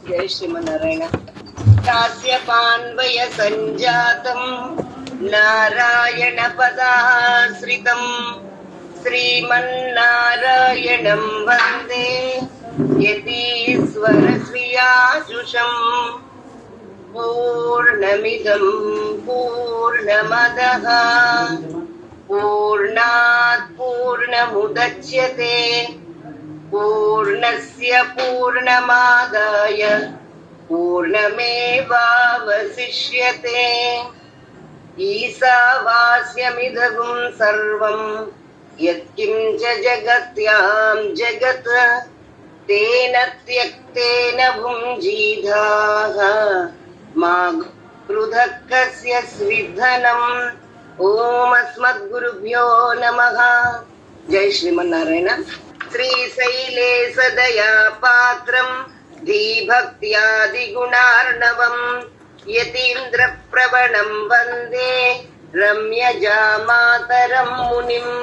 जय श्रीमन्नारायण। कास्यपान्वय संजातं नारायण पदाश्रितं श्रीमन्नारायणं वन्दे यतीश्वर श्रियाजुषम्। पूर्णमिदं पूर्णमदः पूर्णात् पूर्णमुदच्यते पूर्णस्य पूर्णमादाय पूर्णमेवावशिष्यते। ईशावास्यमिदगुं सर्वं यत्किञ्च जगत्यां जगत् तेन त्यक्तेन भुञ्जीधाः मा क्रुधः कस्य स्विद्धनम्। ओम अस्मद्गुरुभ्यो नमः। जय श्रीमन्नारायण। श्रीशैले सदया पात्रं धीभक्त्यादिगुणार्णवं यतीन्द्रप्रवणं वन्दे रम्यजामातरं मुनिम्।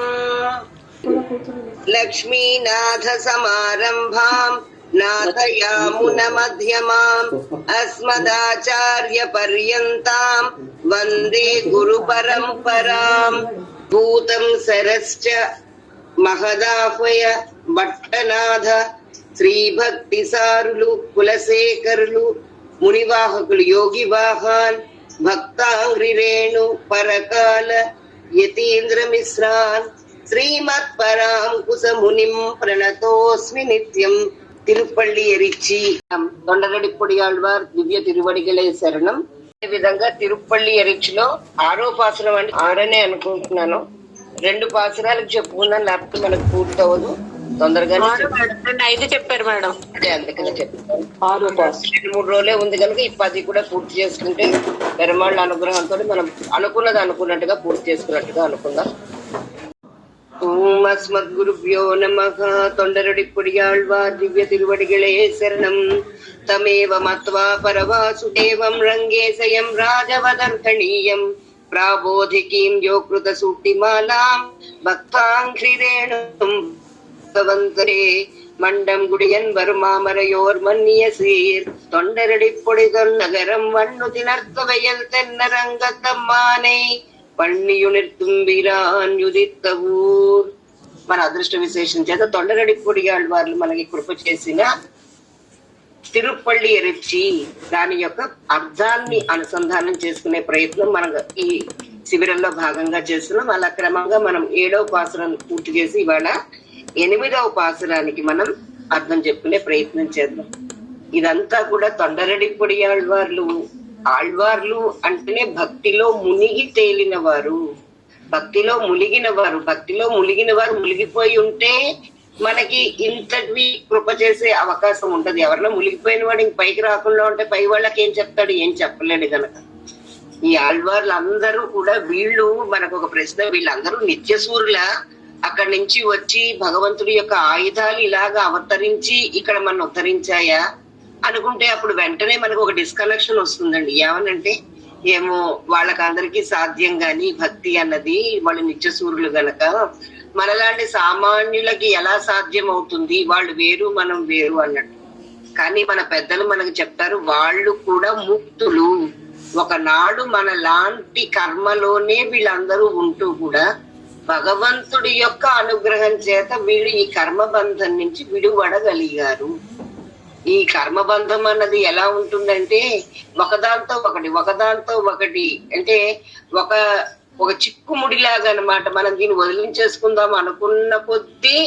लक्ष्मीनाथसमारम्भां नाथयामुनमध्यमाम् अस्मदाचार्यपर्यन्तां वन्दे गुरुपरम्पराम्। भूतं सरश्च महदाह्वय భట్టనాథ శ్రీభక్తిసారులు కులశేఖరులు మునివాహకులు యోగి వాహాన్ భక్తాంగ్రిరేణు పరకాల యతీంద్ర మిశ్రాన్ శ్రీమత్ పరాంకుశ మునిం ప్రణతోస్మి నిత్యం. తిరుపల్లి ఎరిచి తొండరడిపొడి ఆళ్వార్ దివ్య తిరువడిగలే శరణం. అదే విధంగా తిరుపల్లి ఎరిచిలో 6వ పాసురం అంటే 6 అనుకుంటున్నాను. 2 పాసురాలకు చెప్పుకున్నాను, లేకపోతే మనకు పూర్తవదు. తొందరగానే 5 చెప్పారు మేడం. అదే అందుకనే చెప్తాను. 2-3 రోజులే ఉంది కనుక ఈ 10 కూడా పూర్తి చేసుకుంటే పెరుమాళ్ళ అనుగ్రహంతో మనం అనుకున్నది అనుకున్నట్టుగా పూర్తి చేసుకున్నట్టుగా అనుకుందాం. ఓం అస్మద్గురుభ్యో నమః. తొండరడిపొడి ఆళ్వార్ దివ్య తిరువడిగళే శరణం. తమేవ మత్వా పరవాసుదేవం రంగేశయం రాజవదర్హణీయం ప్రాబోధికీం యోకృత సూక్తిమాలాం భక్తాంఘ్రిరేణుం భవంతరే మండం గుడియన్ వర్మామరయోర్ మన్య సీర్ తొండరడిపొడి నగరం వన్ను తినర్తవయల్ తెన్నరంగతమ్మానై పణ్ణియునిర్తుంబిరాన్ యుదిత్తవూర్. మన అదృష్ట విశేషం చేత తొండరడిపొడి ఆళ్వార్లు మనకి కృప చేసిన తిరుపల్లి ఎరిచి దాని యొక్క అర్థాన్ని అనుసంధానం చేసుకునే ప్రయత్నం మనం ఈ శిబిరంలో భాగంగా చేస్తున్నాం. అలా క్రమంగా మనం 7వ పాసురాన్ని పూర్తి చేసి ఇవాళ 8వ పాసురానికి మనం అర్థం చెప్పుకునే ప్రయత్నం చేద్దాం. ఇదంతా కూడా తొండరడిపొడి ఆళ్వార్లు అంటేనే భక్తిలో మునిగి తేలిన వారు, భక్తిలో ములిగిన వారు మునిగిపోయి ఉంటే మనకి ఇంతటి కృప చేసే అవకాశం ఉంటది. ఎవరన్నా మునిగిపోయిన వాడు ఇంక పైకి రాకుండా ఉంటే పై వాళ్ళకి ఏం చెప్తాడు, ఏం చెప్పలేడు గనక ఈ ఆళ్వార్లు అందరూ కూడా వీళ్ళు మనకు ఒక ప్రశ్న, వీళ్ళందరూ నిత్యసూరుల అక్కడి నుంచి వచ్చి భగవంతుడి యొక్క ఆయుధాలు ఇలాగా అవతరించి ఇక్కడ మనం ఉద్ధరించాయా అనుకుంటే అప్పుడు వెంటనే మనకు ఒక డిస్కనెక్షన్ వస్తుందండి. ఏమనంటే ఏమో వాళ్ళకందరికీ సాధ్యం గాని భక్తి అన్నది, వాళ్ళు నిత్యసూరులు గనక మనలాంటి సామాన్యులకి ఎలా సాధ్యం అవుతుంది, వాళ్ళు వేరు మనం వేరు అన్నట్టు. కానీ మన పెద్దలు మనకు చెప్తారు వాళ్ళు కూడా ముక్తులు. ఒకనాడు మన లాంటి కర్మలోనే వీళ్ళందరూ ఉంటూ కూడా భగవంతుడి యొక్క అనుగ్రహం చేత వీళ్ళు ఈ కర్మబంధం నుంచి విడువడగలిగారు. ఈ కర్మబంధం అన్నది ఎలా ఉంటుందంటే ఒకదాంతో ఒకటి అంటే ఒక చిక్కుముడిలాగా అన్నమాట. మనం దీన్ని వదిలించేసుకుందాం అనుకున్న కొద్దీ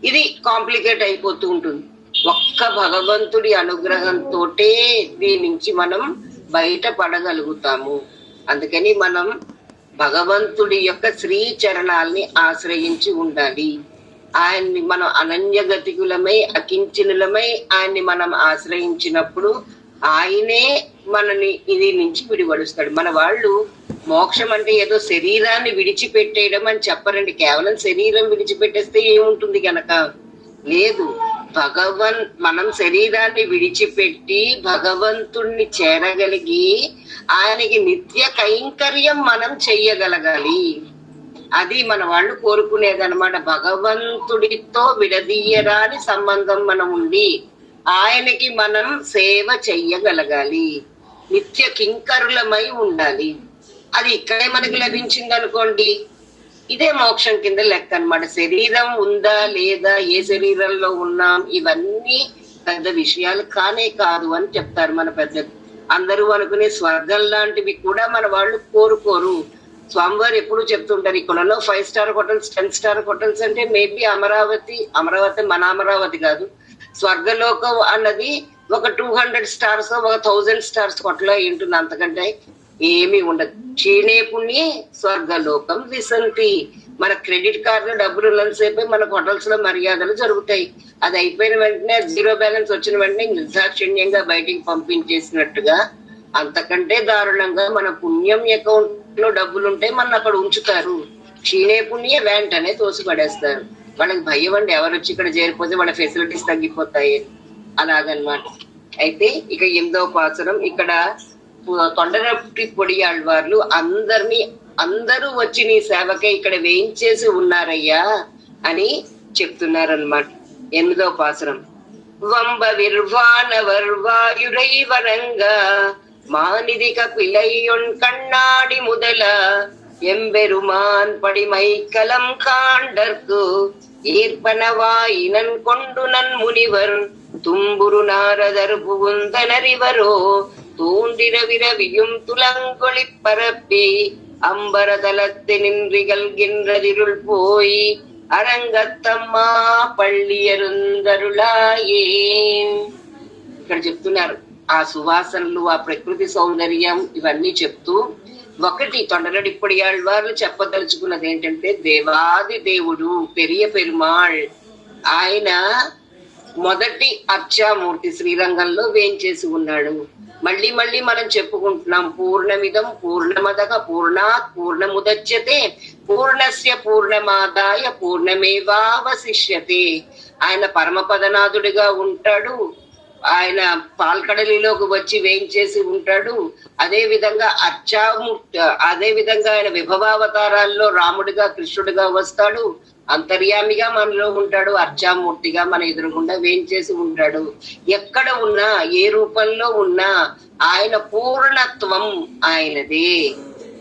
ఇది కాంప్లికేట్ అయిపోతూ ఉంటుంది. ఒక్క భగవంతుడి అనుగ్రహంతోటే దీని నుంచి మనం బయటపడగలుగుతాము. అందుకని మనం భగవంతుడి యొక్క శ్రీ చరణాల్ని ఆశ్రయించి ఉండాలి. ఆయన్ని మనం అనన్యగతికులమై అకించనులమై ఆయన్ని మనం ఆశ్రయించినప్పుడు ఆయనే మనని ఇది నుంచి విడిపడుస్తాడు. మన వాళ్ళు మోక్షం అంటే ఏదో శరీరాన్ని విడిచిపెట్టేయడం అని చెప్పరండి. కేవలం శరీరం విడిచిపెట్టేస్తే ఏముంటుంది గనక లేదు. మనం శరీరాన్ని విడిచిపెట్టి భగవంతుణ్ణి చేరగలిగి ఆయనకి నిత్య కైంకర్యం మనం చెయ్యగలగాలి. అది మన వాళ్ళు కోరుకునేదన్నమాట. భగవంతుడితో విడదీయరాని సంబంధం మనం ఉండి ఆయనకి మనం సేవ చెయ్యగలగాలి, నిత్య కింకరులమై ఉండాలి. అది ఇక్కడే మనకు లభించింది అనుకోండి, ఇదే మోక్షం కింద లెక్క అన్నమాట. శరీరం ఉందా లేదా, ఏ శరీరంలో ఉన్నాం, ఇవన్నీ పెద్ద విషయాలు కానే కాదు అని చెప్తారు మన పెద్దలు. అందరూ అనుకునే స్వర్గం లాంటివి కూడా మన వాళ్ళు కోరుకోరు. స్వామివారు ఎప్పుడు చెప్తుంటారు, ఇక్కడలో 5 స్టార్ హోటల్స్ 10 స్టార్ హోటల్స్ అంటే మేబీ అమరావతి మన అమరావతి కాదు, స్వర్గలోకం అన్నది ఒక 200 స్టార్స్ ఒక 1000 స్టార్స్ హోటల్ ఉంటుంది, అంతకంటే ఏమీ ఉండదు. క్షీణే పుణ్యే స్వర్గలోకం విసంతి. మన క్రెడిట్ కార్డు డబ్బులు ఉన్నంతసేపే మన హోటల్స్ లో మర్యాదలు జరుగుతాయి. అది అయిపోయిన వెంటనే, జీరో బ్యాలెన్స్ వచ్చిన వెంటనే నిర్దాక్షిణ్యంగా బయటికి పంపించేసినట్టుగా, అంతకంటే దారుణంగా మన పుణ్యం అకౌంట్ లో డబ్బులుంటే మన అక్కడ ఉంచుతారు. క్షీణే పుణ్యే వెంటనే తోసిపడేస్తారు. వాళ్ళకి భయం అండి, ఎవరు వచ్చి ఇక్కడ చేరిపోతే వాళ్ళ ఫెసిలిటీస్ తగ్గిపోతాయి, అలాగనమాట. అయితే ఇక 8వ పాసురం, ఇక్కడ తొండరటి పొడియాళ్వార్లు అందరూ వచ్చి నీ సేవకే ఇక్కడ వేయించేసి ఉన్నారయ్యా అని చెప్తున్నారనమాట. 8వ పాసురం, వంబ విర్వానవర్ వాయురైవరంగా మానిది కపిలైయొన్ కண்ணాడి முதல எம்பெருமான் படிமைக்கலம் காண்டற்கு ஈர்ப்பனவாயினன் கொண்டு நன் முனிவர் தும்புரு நாரதர் புகுந்தனரிவரோ தூண்டிர விரவியும் துலங்கொளி பரப்பி அம்பரதலத்து நின்றிகழ்கின்றதிருள் போய் అరంగత్తమ్మా పళ్ళియరుందరులాయే. ఇక్కడ చెప్తున్నారు ఆ సువాసనలు, ఆ ప్రకృతి సౌందర్యం, ఇవన్నీ చెప్తూ ఒకటి తొండరడిప్పడియాళ్వార్లు చెప్పదలుచుకున్నది ఏంటంటే, దేవాది దేవుడు పెరియ పెరుమాళ్ ఆయన మొదటి అర్చామూర్తి శ్రీరంగంలో వేంచేసి ఉన్నాడు. మళ్ళీ మళ్ళీ మనం చెప్పుకుంటున్నాం, పూర్ణమిదం పూర్ణమదః పూర్ణాత్ పూర్ణముదచ్యతే పూర్ణస్య పూర్ణమాదాయ పూర్ణమేవావశిష్యతే. ఆయన పరమపదనాథుడిగా ఉంటాడు, ఆయన పాల్కడలిలోకి వచ్చి వేయించేసి ఉంటాడు. అదే విధంగా అదే విధంగా ఆయన విభవావతారాల్లో రాముడిగా కృష్ణుడిగా వస్తాడు, అంతర్యామిగా మనలో ఉంటాడు, అర్చామూర్తిగా మన ఎదురుగుండా వేయించేసి ఉంటాడు. ఎక్కడ ఉన్నా ఏ రూపంలో ఉన్నా ఆయన పూర్ణత్వం ఆయనదే,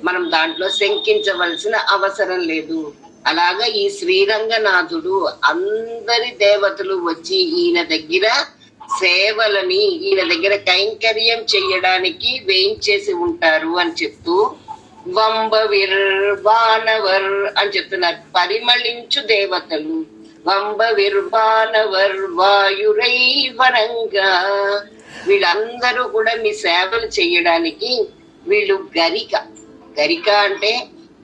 మనం దాంట్లో శంకించవలసిన అవసరం లేదు. అలాగా ఈ శ్రీరంగనాథుడు అందరి దేవతలు వచ్చి ఈయన దగ్గర సేవలని, ఈయన దగ్గర కైంకర్యం చెయ్యడానికి వేయించేసి ఉంటారు అని చెప్తూ, వంబవిర్ వానవర్ అని చెప్తున్నారు, పరిమళించు దేవతలు. వంబవిర్ వానవర్ వాయురై వరంగా, వీళ్ళందరూ కూడా మీ సేవలు చెయ్యడానికి వీళ్ళు గరిక అంటే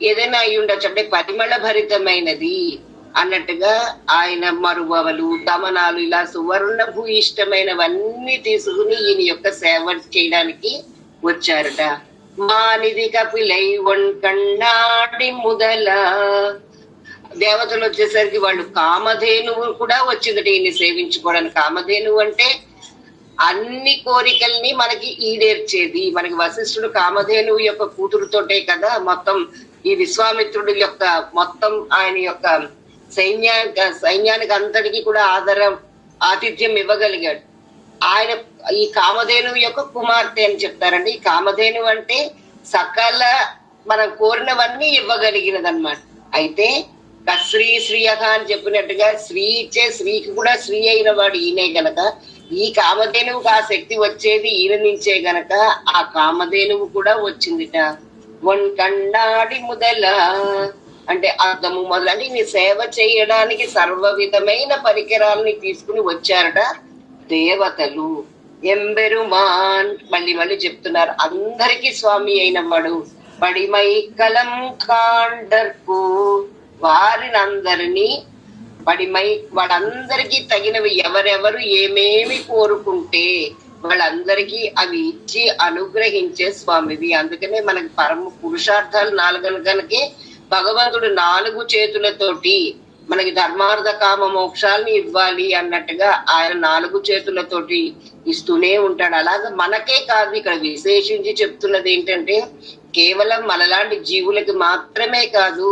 ఏదైనా అయి ఉండొచ్చు, అంటే పరిమళ భరితమైనది అన్నట్టుగా ఆయన మరువలు దమనాలు ఇలా సువర్ణ భూయిష్టమైనవన్నీ తీసుకుని ఈయన యొక్క సేవ చేయడానికి వచ్చారట. మానిది కపిలై వన్ కన్నాడి ముదల, దేవతలు వచ్చేసరికి వాళ్ళు కామధేనువు కూడా వచ్చిందట ఈయన్ని సేవించుకోవడానికి. కామధేనువు అంటే అన్ని కోరికల్ని మనకి ఈడేర్చేది. మనకి వశిష్ఠుడు కామధేనువు యొక్క కూతురుతోటే కదా మొత్తం ఈ విశ్వామిత్రుడి యొక్క మొత్తం ఆయన యొక్క సైన్యానికి అంతటికి కూడా ఆతిథ్యం ఇవ్వగలిగాడు. ఆయన ఈ కామధేనువు యొక్క కుమార్తె అని చెప్తారండి. ఈ కామధేనువు అంటే సకల మనం కోరినవన్నీ ఇవ్వగలిగినదన్నమాట. అయితే శ్రీయహ అని చెప్పినట్టుగా శ్రీ ఇచ్చే శ్రీకి కూడా శ్రీ అయిన వాడు ఈయనే గనక, ఈ కామధేనువుకు ఆ శక్తి వచ్చేది ఈయన నుంచే గనక ఆ కామధేనువు కూడా వచ్చిందిట. వన్ కన్నాడి ముదల అంటే అర్థము మొదలని నీ సేవ చేయడానికి సర్వ విధమైన పరికరాలని తీసుకుని వచ్చారట దేవతలు. ఎంబెరుమాన్ మళ్ళీ చెప్తున్నారు, అందరికీ స్వామి అయిన వాడు. పడిమైకలం కాండర్కు, వారినందరినీ వాళ్ళందరికీ తగినవి ఎవరెవరు ఏమేమి కోరుకుంటే వాళ్ళందరికీ అవి ఇచ్చి అనుగ్రహించే స్వామివి. అందుకనే మనకి పరమ పురుషార్థాలు 4 కనుకే భగవంతుడు 4 చేతులతోటి మనకి ధర్మార్థ కామ మోక్షాలని ఇవ్వాలి అన్నట్టుగా ఆయన 4 చేతులతోటి ఇస్తూనే ఉంటాడు. అలాగే మనకే కాదు, ఇక్కడ విశేషించి చెప్తున్నది ఏంటంటే, కేవలం మనలాంటి జీవులకి మాత్రమే కాదు,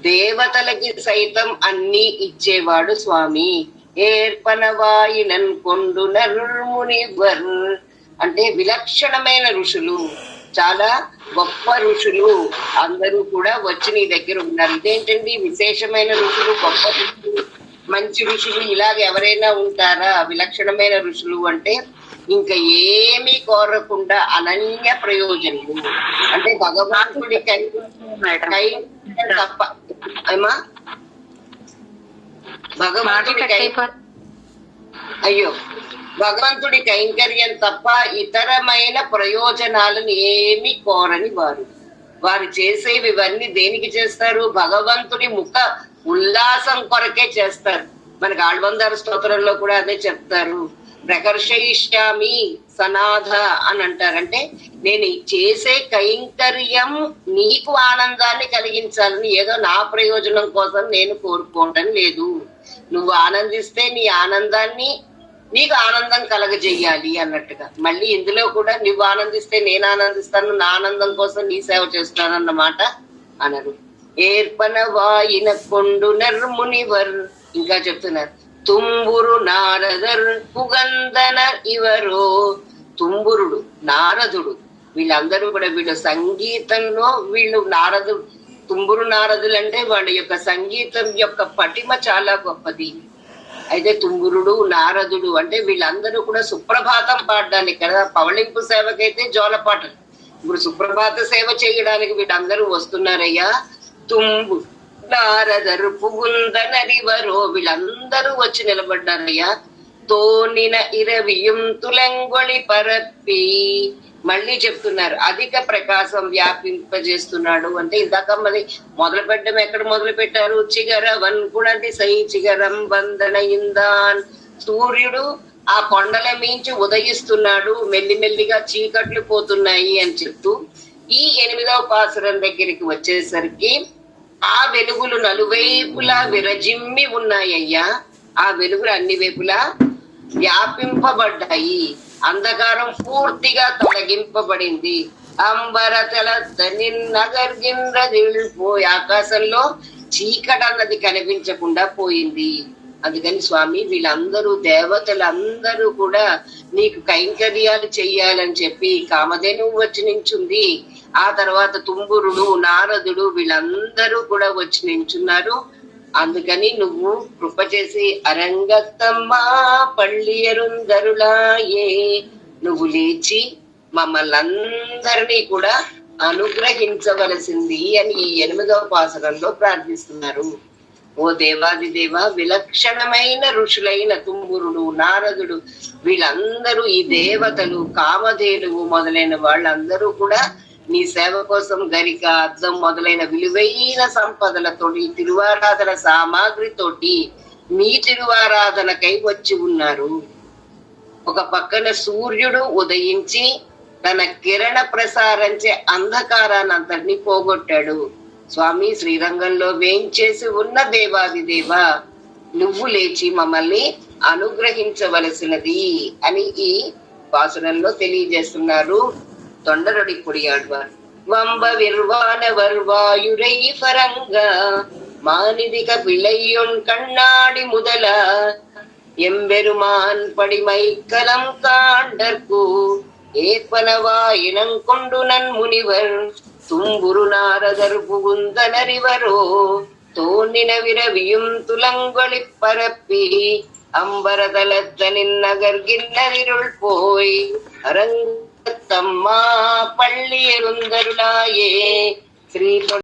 దేవతలకి సైతం అన్ని ఇచ్చేవాడు స్వామి. ఏర్పనవాయినన్ కొండు నరుమునివర్. అంటే విలక్షణమైన ఋషులు, చాలా గొప్ప ఋషులు అందరూ కూడా వచ్చి నీ దగ్గర ఉన్నారు. ఇదేంటండి విశేషమైన ఋషులు, గొప్ప ఋషులు, మంచి ఋషులు, ఇలాగ ఎవరైనా ఉంటారా? విలక్షణమైన ఋషులు అంటే ఇంకా ఏమీ కోరకుండా అనన్య ప్రయోజనము, అంటే భగవంతుడి కై తప్ప ఏమా భగవంతుడి అయ్యో భగవంతుడి కైంకర్యం తప్ప ఇతరమైన ప్రయోజనాలను ఏమి కోరని వారు. వారు చేసేవి ఇవన్నీ దేనికి చేస్తారు? భగవంతుడి ముఖ ఉల్లాసం కొరకే చేస్తారు. మనకి ఆళ్వందార స్తోత్రంలో కూడా అదే చెప్తారు. ప్రకర్షయిష్యామి సనాథ అని అంటారంటే నేను చేసే కైంకర్యం నీకు ఆనందాన్ని కలిగించాలని, ఏదో నా ప్రయోజనం కోసం నేను కోరుకోవటం లేదు. నువ్వు ఆనందిస్తే నీ ఆనందాన్ని నీకు ఆనందం కలగజెయ్యాలి అన్నట్టుగా. మళ్ళీ ఇందులో కూడా నువ్వు ఆనందిస్తే నేను ఆనందిస్తాను, నా ఆనందం కోసం నీ సేవ చేస్తాను అన్నమాట అనరు. ఏర్పన వాయిన కొండు నర్మునివర్. ఇంకా చెప్తున్నారు, తుంబురు నారదర్ పుగందనర్ ఇవరో. తుంబురుడు, నారదుడు, వీళ్ళందరూ కూడా వీళ్ళు సంగీతంలో వీళ్ళు నారదుడు, తుంబురు నారదులు అంటే వాళ్ళ యొక్క సంగీతం యొక్క పటిమ చాలా గొప్పది. అయితే తుంబురుడు, నారదుడు అంటే వీళ్ళందరూ కూడా సుప్రభాతం పాడడానికి కదా. పవళింపు సేవకైతే జోలపాటలు, ఇప్పుడు సుప్రభాత సేవ చేయడానికి వీళ్ళందరూ వస్తున్నారయ్యా. తుంబు నారదరు పుగుందనరివరో, వీళ్ళందరూ వచ్చి నిలబడ్డారయ్యా. తోనిన ఇరవియం తులంగొళి పరప్పి. మళ్ళీ చెప్తున్నారు, అధిక ప్రకాశం వ్యాపింపజేస్తున్నాడు అంటే ఇందాక మరి మొదలు పెట్టడం ఎక్కడ మొదలు పెట్టారు? చిగరవన్ గుణది సై చిగరం వందన ఇందాన్. సూర్యుడు ఆ కొండల మించి ఉదయిస్తున్నాడు, మెల్లిమెల్లిగా చీకట్లు పోతున్నాయి అని చెప్తూ ఈ 8వ పాసురం దగ్గరికి వచ్చేసరికి ఆ వెలుగులు నలువైపులా విరజిమ్మి ఉన్నాయ్యా. ఆ వెలుగులు అన్ని వైపులా వ్యాపింపబడ్డాయి. అంధకారం పూర్తిగా తొలగింపబడింది. అంబరతల పోయి ఆకాశంలో చీకటి అన్నది కనిపించకుండా పోయింది. అందుకని స్వామి వీళ్ళందరూ దేవతలందరూ కూడా నీకు కైంకర్యాలు చెయ్యాలని చెప్పి కామధేనువు వచ్చి నించుంది. ఆ తర్వాత తుంబురుడు, నారదుడు వీళ్ళందరూ కూడా వచ్చి నించున్నారు. అందుకని నువ్వు కృప చేసి అరంగత్తమ్మా పళ్ళియరుందరులాయే, నువ్వు లేచి మమ్మల్ని అందరినీ కూడా అనుగ్రహించవలసింది అని ఈ 8వ పాసురంలో ప్రార్థిస్తున్నారు. ఓ దేవాది దేవ, విలక్షణమైన ఋషులైన తుంబురుడు, నారదుడు వీళ్ళందరూ ఈ దేవతలు, కామధేనువు మొదలైన వాళ్ళందరూ కూడా నీ సేవ కోసం గరిక, అద్దం మొదలైన విలువైన సంపదలతోటి, తిరువారాధన సామాగ్రితోటి నీ తిరువారాధనకై వచ్చి ఉన్నారు. ఒక పక్కన సూర్యుడు ఉదయించి తన కిరణ ప్రసారంచే అంధకారాన్ని అంతటినీ పోగొట్టాడు. స్వామి శ్రీరంగంలో వేంచేసి ఉన్న దేవాది దేవ, నువ్వు లేచి మమ్మల్ని అనుగ్రహించవలసినది అని ఈ పాసురంలో తెలియజేస్తున్నారు తొండరడి పొడియాడ్వారు. వంబ విర్వాన వర్వాయురై ఫరంగ మానిదిక పిళ్ళయ్యొన్ కண்ணాడి முதல எம்பெருமான் படிமைக்கலம் காண்டற்கு ஏற்பனவாயினம் கொண்டு நன் முனிவர் தும்புரு நாரதர் புகுந்தனரிவரோ தோன்னின விரவியும் துலங்கொளி பரப்பி அம்பரதலத்தனின் நகர்கின்னரிருள் போய் அரங்கத்தம்மா பள்ளி எழுந்தருளாயே. ஸ்ரீ